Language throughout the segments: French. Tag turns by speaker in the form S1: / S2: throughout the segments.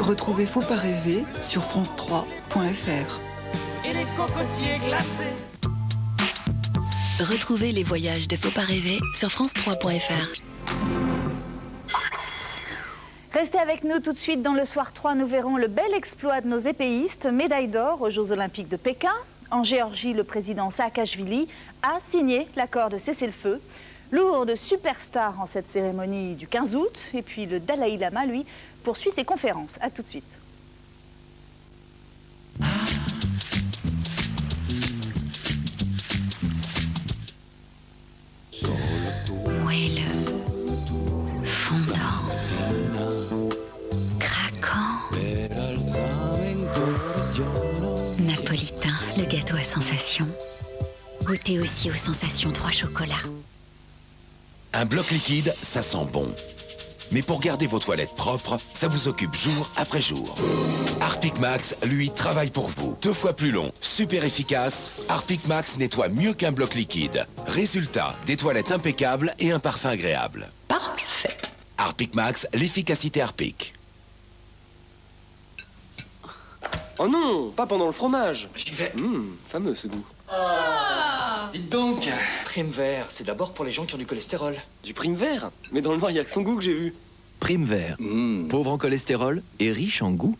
S1: Retrouvez Faut pas rêver sur france3.fr.
S2: Et les cocotiers glacés.
S3: Retrouvez les voyages de Faut pas rêver sur france3.fr.
S4: Restez avec nous tout de suite dans le Soir 3. Nous verrons le bel exploit de nos épéistes, médaille d'or aux Jeux Olympiques de Pékin. En Géorgie, le président Saakashvili a signé l'accord de cessez-le-feu. Lourd de superstars en cette cérémonie du 15 août. Et puis le Dalai Lama, lui, poursuit ses conférences. A tout de suite.
S3: Moelleux, fondant, craquant. Napolitain, le gâteau à sensations. Goûtez aussi aux sensations 3 chocolats.
S5: Un bloc liquide, ça sent bon. Mais pour garder vos toilettes propres, ça vous occupe jour après jour. Harpic Max, lui, travaille pour vous. 2 fois plus long, super efficace. Harpic Max nettoie mieux qu'un bloc liquide. Résultat, des toilettes impeccables et un parfum agréable.
S3: Parfait.
S5: Harpic Max, l'efficacité Harpic.
S6: Oh non, pas pendant le fromage. J'y vais. Fameux ce goût.
S7: Dites donc, Prime Vert, c'est d'abord pour les gens qui ont du cholestérol.
S6: Du prime vert. Mais dans le noir, il y a que son goût que j'ai vu.
S8: Prime Vert, pauvre en cholestérol et riche en goût.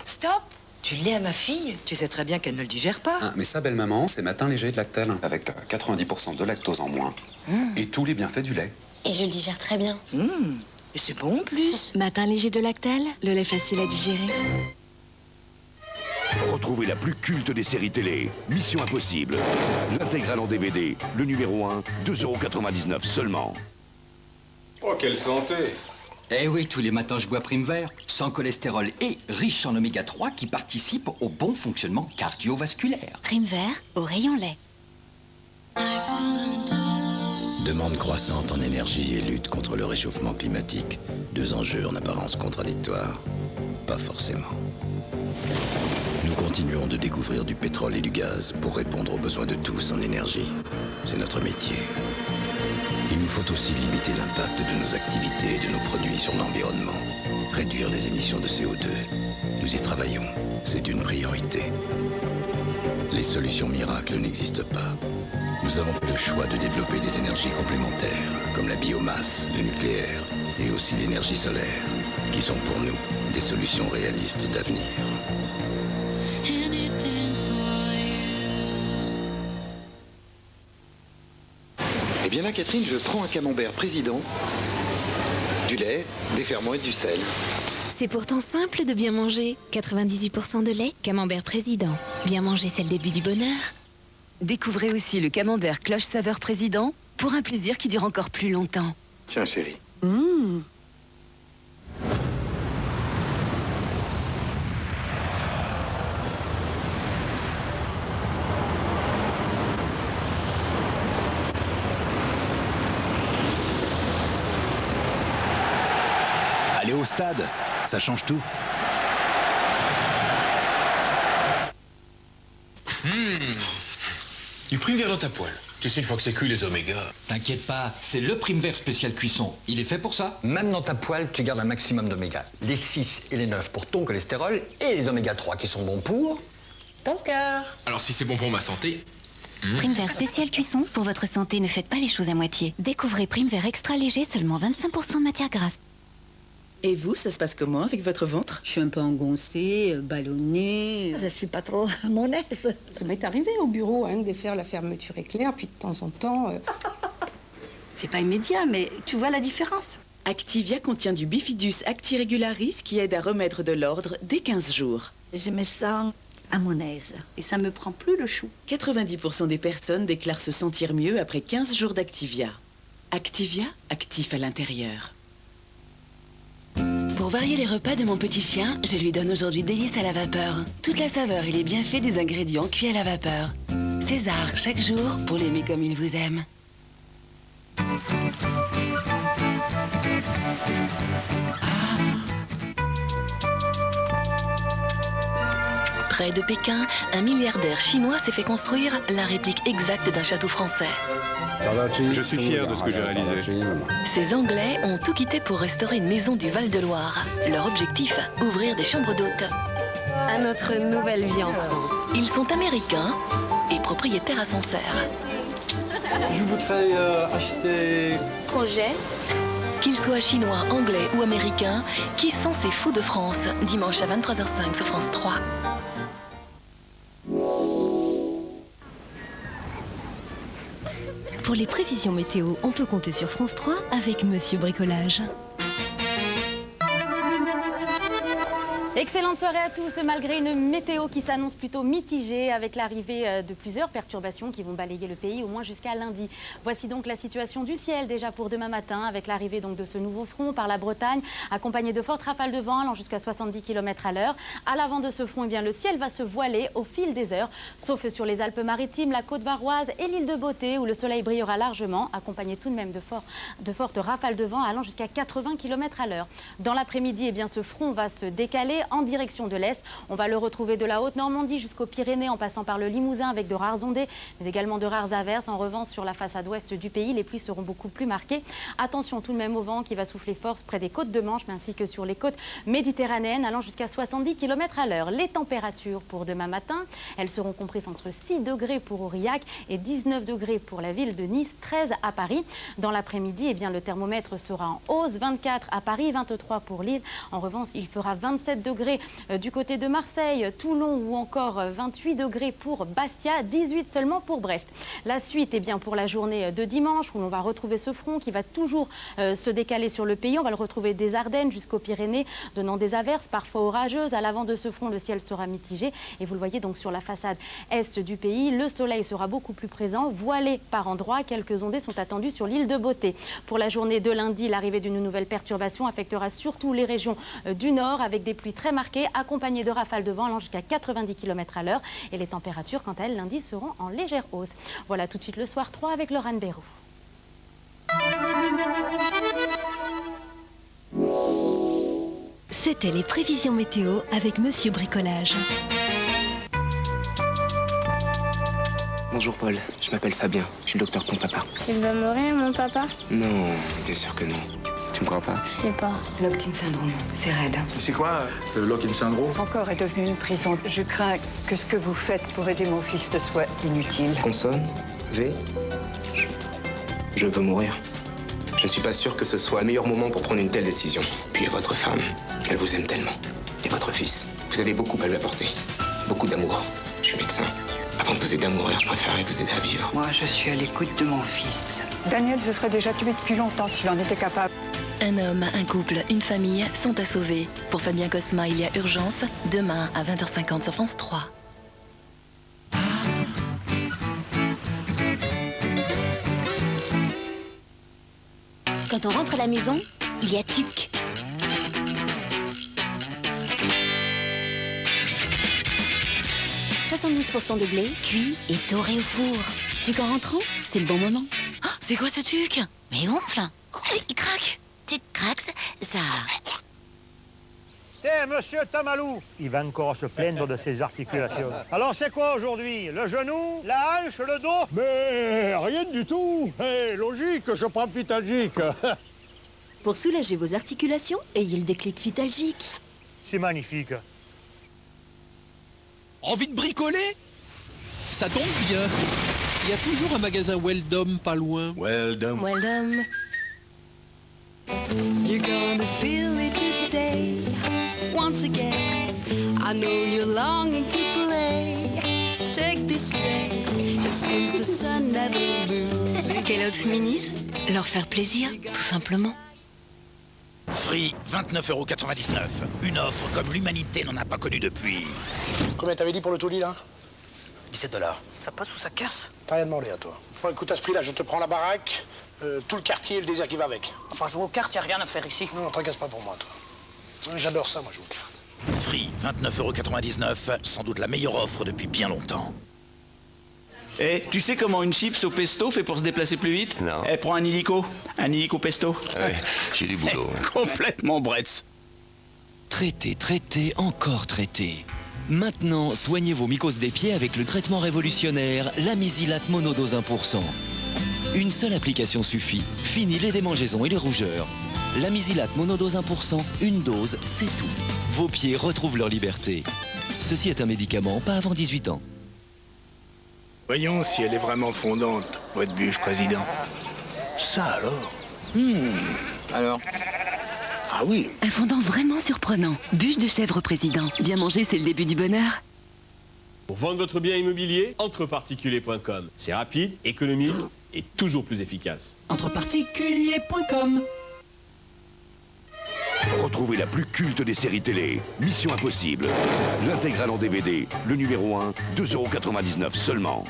S9: Stop! Tu le lais à ma fille, tu sais très bien qu'elle ne le digère pas.
S10: Ah, mais ça, belle maman, c'est matin léger de lactèle, avec 90% de lactose en moins. Et tous les bienfaits du lait.
S11: Et je le digère très bien.
S9: Et c'est bon en plus.
S11: Matin léger de Lactel, le lait facile à digérer.
S12: Retrouvez la plus culte des séries télé, Mission Impossible. L'intégrale en DVD, le numéro 1, 2,99 € seulement.
S13: Oh, quelle santé!
S7: Eh oui, tous les matins je bois Prime Vert, sans cholestérol et riche en oméga 3 qui participent au bon fonctionnement cardiovasculaire.
S3: Prime Vert au rayon lait.
S14: Demande croissante en énergie et lutte contre le réchauffement climatique. 2 enjeux en apparence contradictoires. Pas forcément. Nous continuons de découvrir du pétrole et du gaz pour répondre aux besoins de tous en énergie. C'est notre métier. Il nous faut aussi limiter l'impact de nos activités et de nos produits sur l'environnement. Réduire les émissions de CO2. Nous y travaillons. C'est une priorité. Les solutions miracles n'existent pas. Nous avons fait le choix de développer des énergies complémentaires, comme la biomasse, le nucléaire et aussi l'énergie solaire, qui sont pour nous des solutions réalistes d'avenir.
S15: Eh bien là, Catherine, je prends un camembert président, du lait, des ferments et du sel.
S11: C'est pourtant simple de bien manger. 98% de lait, camembert président. Bien manger, c'est le début du bonheur.
S3: Découvrez aussi le camembert cloche saveur président pour un plaisir qui dure encore plus longtemps.
S15: Tiens, chérie.
S8: Aller au stade, ça change tout.
S13: Du Prime Vert dans ta poêle. Tu sais, une fois que c'est cuit, les oméga.
S7: T'inquiète pas, c'est le Prime Vert spécial cuisson. Il est fait pour ça.
S16: Même dans ta poêle, tu gardes un maximum d'oméga. Les 6 et les 9 pour ton cholestérol et les oméga 3 qui sont bons pour ton cœur.
S13: Alors, si c'est bon pour ma santé...
S11: Prime Vert spécial cuisson, pour votre santé, ne faites pas les choses à moitié. Découvrez Prime Vert extra léger, seulement 25% de matière grasse.
S17: Et vous, ça se passe comment avec votre ventre?
S18: Je suis un peu engoncée, ballonnée.
S9: Je suis pas trop à mon aise.
S18: Ça m'est arrivé au bureau de faire la fermeture éclair, puis de temps en temps...
S17: C'est pas immédiat, mais tu vois la différence. Activia contient du bifidus actiregularis qui aide à remettre de l'ordre dès 15 jours.
S9: Je me sens à mon aise.
S17: Et ça me prend plus le chou. 90% des personnes déclarent se sentir mieux après 15 jours d'Activia. Activia, actif à l'intérieur.
S3: Pour varier les repas de mon petit chien, je lui donne aujourd'hui délices à la vapeur. Toute la saveur et les bienfaits des ingrédients cuits à la vapeur. César, chaque jour, pour l'aimer comme il vous aime.
S19: Près de Pékin, un milliardaire chinois s'est fait construire la réplique exacte d'un château français.
S13: Je suis fier de ce que j'ai réalisé.
S19: Ces Anglais ont tout quitté pour restaurer une maison du Val-de-Loire. Leur objectif, ouvrir des chambres d'hôtes.
S20: À notre nouvelle vie en France.
S19: Ils sont américains et propriétaires à Sancerre.
S21: Je voudrais acheter...
S20: Projet.
S19: Qu'ils soient chinois, anglais ou américains, qui sont ces fous de France? Dimanche à 23h05 sur France 3.
S20: Pour les prévisions météo, on peut compter sur France 3 avec Monsieur Bricolage.
S22: Excellente soirée à tous, malgré une météo qui s'annonce plutôt mitigée avec l'arrivée de plusieurs perturbations qui vont balayer le pays au moins jusqu'à lundi. Voici donc la situation du ciel déjà pour demain matin avec l'arrivée donc de ce nouveau front par la Bretagne accompagné de fortes rafales de vent allant jusqu'à 70 km à l'heure. À l'avant de ce front, eh bien, le ciel va se voiler au fil des heures, sauf sur les Alpes-Maritimes, la côte varoise et l'île de Beauté où le soleil brillera largement, accompagné tout de même de fortes rafales de vent allant jusqu'à 80 km à l'heure. Dans l'après-midi, eh bien, ce front va se décaler en direction de l'Est. On va le retrouver de la Haute-Normandie jusqu'aux Pyrénées en passant par le Limousin avec de rares ondées, mais également de rares averses. En revanche, sur la façade ouest du pays, les pluies seront beaucoup plus marquées. Attention tout de même au vent qui va souffler fort près des côtes de Manche, mais ainsi que sur les côtes méditerranéennes allant jusqu'à 70 km à l'heure. Les températures pour demain matin, elles seront comprises entre 6 degrés pour Aurillac et 19 degrés pour la ville de Nice, 13 à Paris. Dans l'après-midi, eh bien, le thermomètre sera en hausse, 24 à Paris, 23 pour Lille. En revanche, il fera 27 degrés du côté de Marseille, Toulon ou encore 28 degrés pour Bastia, 18 seulement pour Brest. La suite, eh bien, pour la journée de dimanche où l'on va retrouver ce front qui va toujours se décaler sur le pays. On va le retrouver des Ardennes jusqu'aux Pyrénées, donnant des averses parfois orageuses. À l'avant de ce front, le ciel sera mitigé et vous le voyez donc sur la façade est du pays. Le soleil sera beaucoup plus présent, voilé par endroits. Quelques ondées sont attendues sur l'île de Beauté. Pour la journée de lundi, l'arrivée d'une nouvelle perturbation affectera surtout les régions du nord avec des pluies très marquées accompagnées de rafales de vent allant jusqu'à 90 km à l'heure. Et les températures, quant à elles, lundi seront en légère hausse. Voilà tout de suite le soir 3 avec Laurent Bérou.
S20: C'était les prévisions météo avec Monsieur Bricolage.
S23: Bonjour Paul, je m'appelle Fabien, je suis le docteur de ton papa.
S24: Il va mourir, mon papa?
S23: Non, bien sûr que non. Tu me crois pas?
S24: Je sais pas.
S9: Locked-in syndrome, c'est raide.
S25: C'est quoi le lock-in syndrome?
S26: Son corps est devenu une prison. Je crains que ce que vous faites pour aider mon fils ne soit inutile.
S23: Consonne, V. Je veux mourir. Je ne suis pas sûr que ce soit le meilleur moment pour prendre une telle décision. Puis à votre femme, elle vous aime tellement. Et votre fils, vous avez beaucoup à lui apporter. Beaucoup d'amour. Je suis médecin. Avant de vous aider à mourir, je préférerais vous aider à vivre.
S26: Moi, je suis à l'écoute de mon fils. Daniel se serait déjà tué depuis longtemps s'il en était capable.
S19: Un homme, un couple, une famille sont à sauver. Pour Fabien Cosma, il y a urgence. Demain à 20h50 sur France 3.
S11: Quand on rentre à la maison, il y a TUC. « 72% de blé, cuit et doré au four. TUC en rentrant, c'est le bon moment. Oh, c'est quoi ce TUC? Mais gonfle. Il craque. TUC craque, ça...
S27: Monsieur Tamalou, il va encore se plaindre de ses articulations. Alors c'est quoi aujourd'hui? Le genou, la hanche, le dos? Mais rien du tout. Hey, logique, je prends Vitalgique.
S20: Pour soulager vos articulations, ayez le déclic Vitalgique.
S27: C'est magnifique.
S28: Envie de bricoler? Ça tombe bien. Il y a toujours un magasin Weldom pas loin. Weldom.
S20: Weldom.
S2: You're gonna feel it today. Once again, I know you're longing to play. Take this day, it seems the sun never loses.
S11: Kellogg's Minis, leur faire plaisir, tout simplement.
S29: Free, 29,99 €. Une offre comme l'humanité n'en a pas connue depuis.
S30: Combien t'avais dit pour le tout lit, là?
S29: 17 $.
S30: Ça passe ou ça casse? T'as rien demandé à toi. Bon, écoute, à ce prix-là, je te prends la baraque, tout le quartier et le désert qui va avec.
S31: Enfin, jouer aux cartes, y a rien à faire ici.
S30: Non, tracasse pas pour moi, toi. J'adore ça, moi, jouer aux cartes.
S29: Free, 29,99 €. Sans doute la meilleure offre depuis bien longtemps.
S32: Eh, tu sais comment une chips au pesto fait pour se déplacer plus vite?
S14: Non.
S32: Eh, prends un illico pesto.
S14: Ouais, j'ai du boulot.
S32: Complètement bretz.
S33: Traiter, traiter, encore traiter.
S1: Maintenant, soignez vos mycoses des pieds avec le traitement révolutionnaire, la Misilate Monodose 1%. Une seule application suffit. Fini les démangeaisons et les rougeurs. La Misilate Monodose 1%, une dose, c'est tout. Vos pieds retrouvent leur liberté. Ceci est un médicament, pas avant 18 ans.
S4: Voyons si elle est vraiment fondante, votre bûche, président. Ça alors.
S5: Alors?
S4: Ah oui.
S3: Un fondant vraiment surprenant. Bûche de chèvre président. Bien manger, c'est le début du bonheur.
S6: Pour vendre votre bien immobilier, entreparticulier.com. C'est rapide, économique et toujours plus efficace.
S7: Entreparticulier.com.
S8: Retrouvez la plus culte des séries télé, Mission Impossible. L'intégrale en DVD, le numéro 1, 2,99 € seulement.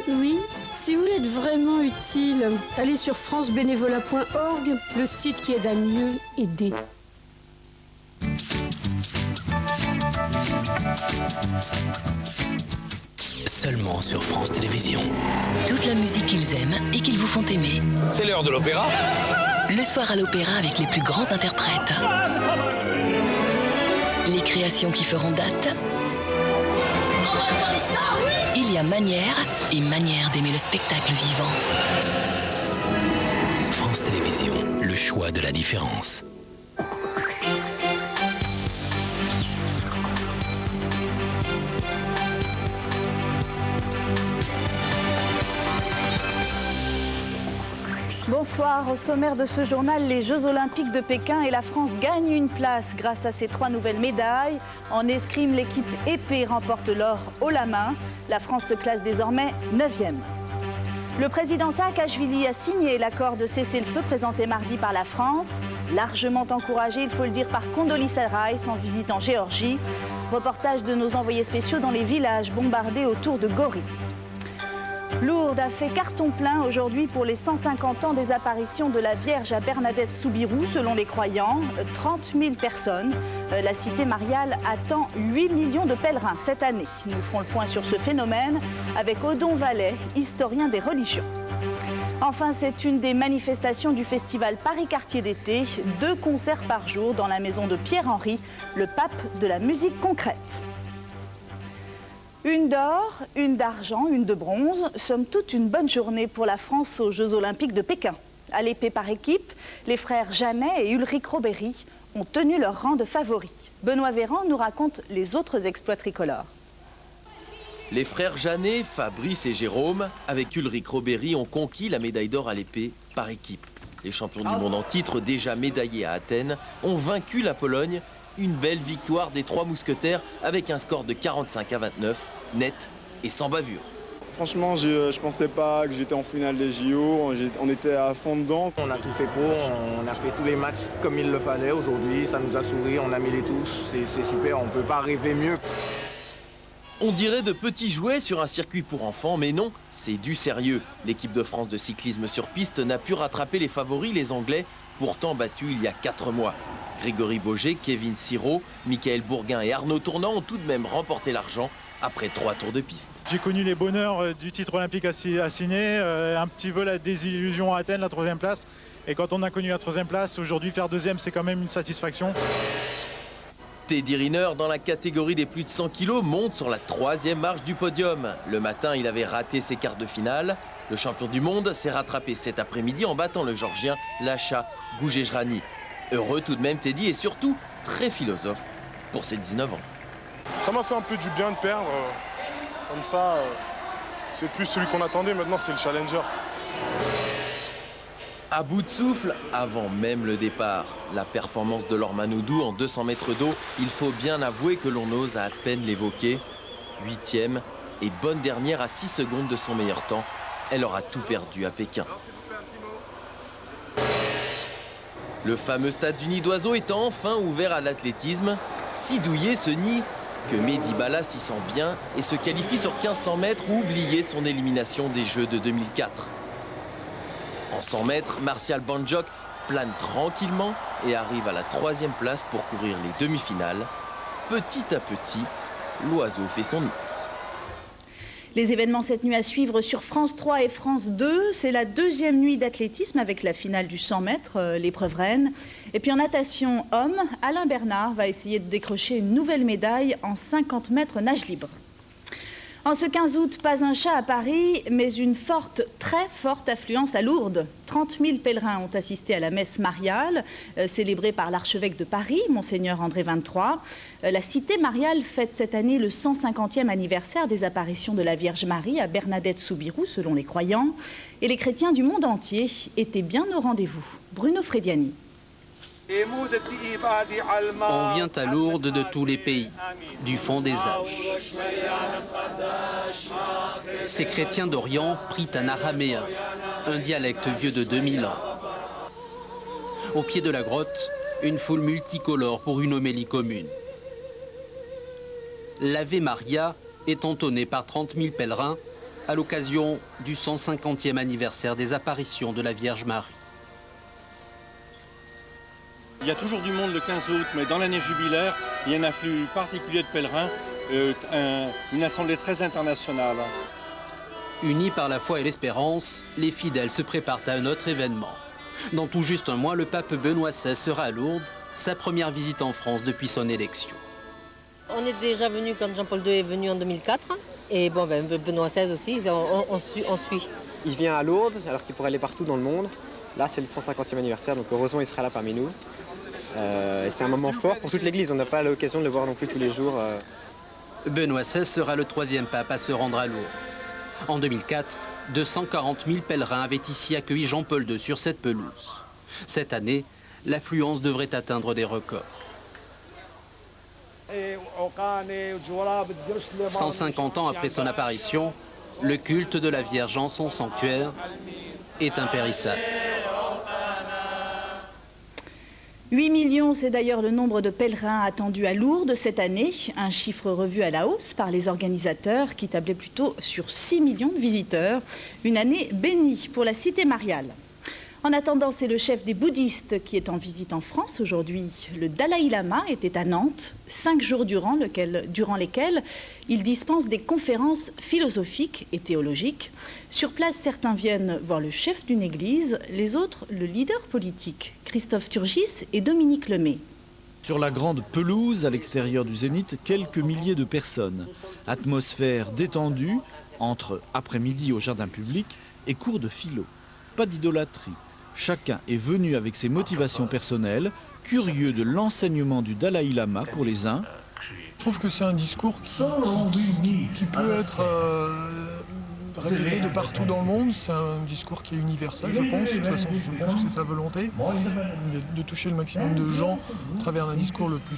S10: Oui, si vous voulez être vraiment utile, allez sur francebénévolat.org, le site qui aide à mieux aider.
S1: Seulement sur France Télévisions.
S3: Toute la musique qu'ils aiment et qu'ils vous font aimer.
S1: C'est l'heure de l'opéra.
S3: Le soir à l'opéra avec les plus grands interprètes. Les créations qui feront date. Il y a manière et manière d'aimer le spectacle vivant.
S1: France Télévisions, le choix de la différence.
S12: Bonsoir, au sommaire de ce journal, les Jeux Olympiques de Pékin et la France gagnent une place grâce à ces 3 nouvelles médailles. En escrime, l'équipe épée remporte l'or haut la main. La France se classe désormais 9e. Le président Saakashvili a signé l'accord de cessez-le-feu présenté mardi par la France. Largement encouragé, il faut le dire, par Condoleezza Rice en visite en Géorgie. Reportage de nos envoyés spéciaux dans les villages bombardés autour de Gori. Lourdes a fait carton plein aujourd'hui pour les 150 ans des apparitions de la Vierge à Bernadette-Soubirous, selon les croyants. 30 000 personnes. La cité mariale attend 8 millions de pèlerins cette année. Nous ferons le point sur ce phénomène avec Odon Vallet, historien des religions. Enfin, c'est une des manifestations du festival Paris-Quartier d'été. 2 concerts par jour dans la maison de Pierre-Henry, le pape de la musique concrète. Une d'or, une d'argent, une de bronze, somme toute une bonne journée pour la France aux Jeux Olympiques de Pékin. À l'épée par équipe, les frères Janet et Ulrich Robéry ont tenu leur rang de favoris. Benoît Véran nous raconte les autres exploits tricolores.
S15: Les frères Janet, Fabrice et Jérôme, avec Ulrich Robéry, ont conquis la médaille d'or à l'épée par équipe. Les champions du monde en titre, déjà médaillés à Athènes, ont vaincu la Pologne. Une belle victoire des 3 mousquetaires avec un score de 45-29, net et sans bavure.
S16: Franchement, je pensais pas que j'étais en finale des JO, on était à fond dedans.
S18: On a tout fait pour, on a fait tous les matchs comme il le fallait. Aujourd'hui, ça nous a souri, on a mis les touches, c'est super, on peut pas rêver mieux.
S15: On dirait de petits jouets sur un circuit pour enfants, mais non, c'est du sérieux. L'équipe de France de cyclisme sur piste n'a pu rattraper les favoris, les Anglais, pourtant battus il y a 4 mois. Grégory Boger, Kevin Siro, Michael Bourguin et Arnaud Tournant ont tout de même remporté l'argent après 3 tours de piste.
S24: J'ai connu les bonheurs du titre olympique assigné, un petit peu la désillusion à Athènes, la 3e place. Et quand on a connu la 3e place, aujourd'hui faire 2e, c'est quand même une satisfaction.
S15: Teddy Riner, dans la catégorie des plus de 100 kilos, monte sur la 3e marche du podium. Le matin, il avait raté ses quarts de finale. Le champion du monde s'est rattrapé cet après-midi en battant le Géorgien Lasha Goujejrani. Heureux tout de même Teddy et surtout très philosophe pour ses 19 ans.
S33: Ça m'a fait un peu du bien de perdre. Comme ça, c'est plus celui qu'on attendait, maintenant c'est le challenger.
S15: À bout de souffle, avant même le départ, la performance de Laure Manodou en 200 mètres d'eau, il faut bien avouer que l'on ose à peine l'évoquer. 8e et bonne dernière à 6 secondes de son meilleur temps. Elle aura tout perdu à Pékin. Le fameux stade du Nid d'Oiseau étant enfin ouvert à l'athlétisme, si douillet se nie que Mehdi Bala s'y sent bien et se qualifie sur 1500 mètres ou oublier son élimination des Jeux de 2004. En 100 mètres, Martial Bandjok plane tranquillement et arrive à la 3e place pour courir les demi-finales. Petit à petit, l'oiseau fait son nid.
S12: Les événements cette nuit à suivre sur France 3 et France 2, c'est la 2e nuit d'athlétisme avec la finale du 100 mètres, l'épreuve reine. Et puis en natation homme, Alain Bernard va essayer de décrocher une nouvelle médaille en 50 mètres nage libre. En ce 15 août, pas un chat à Paris, mais une très forte affluence à Lourdes. 30 000 pèlerins ont assisté à la messe mariale, célébrée par l'archevêque de Paris, Monseigneur André XXIII. La cité mariale fête cette année le 150e anniversaire des apparitions de la Vierge Marie à Bernadette-Soubirous, selon les croyants. Et les chrétiens du monde entier étaient bien au rendez-vous. Bruno Frediani.
S2: On vient à Lourdes de tous les pays, du fond des âges. Ces chrétiens d'Orient prient un araméen, un dialecte vieux de 2000 ans. Au pied de la grotte, une foule multicolore pour une homélie commune. L'Ave Maria est entonnée par 30 000 pèlerins à l'occasion du 150e anniversaire des apparitions de la Vierge Marie.
S9: Il y a toujours du monde le 15 août, mais dans l'année jubilaire, il y a un afflux particulier de pèlerins, une assemblée très internationale.
S2: Unis par la foi et l'espérance, les fidèles se préparent à un autre événement. Dans tout juste un mois, le pape Benoît XVI sera à Lourdes, sa première visite en France depuis son élection.
S13: On est déjà venu quand Jean-Paul II est venu en 2004, et bon, Benoît XVI aussi, on suit.
S17: Il vient à Lourdes, alors qu'il pourrait aller partout dans le monde. Là, c'est le 150e anniversaire, donc heureusement, il sera là parmi nous. Et c'est un moment fort pour toute l'Église, on n'a pas l'occasion de le voir non plus tous les jours.
S2: Benoît XVI sera le 3e pape à se rendre à Lourdes. En 2004, 240 000 pèlerins avaient ici accueilli Jean-Paul II sur cette pelouse. Cette année, l'affluence devrait atteindre des records. 150 ans après son apparition, le culte de la Vierge en son sanctuaire est impérissable.
S12: 8 millions, c'est d'ailleurs le nombre de pèlerins attendus à Lourdes cette année, un chiffre revu à la hausse par les organisateurs qui tablaient plutôt sur 6 millions de visiteurs. Une année bénie pour la cité mariale. En attendant, c'est le chef des bouddhistes qui est en visite en France aujourd'hui. Le Dalai Lama était à Nantes, 5 jours durant lesquels il dispense des conférences philosophiques et théologiques. Sur place, certains viennent voir le chef d'une église, les autres, le leader politique, Christophe Turgis et Dominique Lemay.
S19: Sur la grande pelouse à l'extérieur du Zénith, quelques milliers de personnes. Atmosphère détendue entre après-midi au jardin public et cours de philo. Pas d'idolâtrie. Chacun est venu avec ses motivations personnelles, curieux de l'enseignement du Dalai Lama pour les uns.
S20: Je trouve que c'est un discours qui peut être répété de partout dans le monde. C'est un discours qui est universel, je pense. De toute façon, je pense que c'est sa volonté de toucher le maximum de gens à travers un discours le plus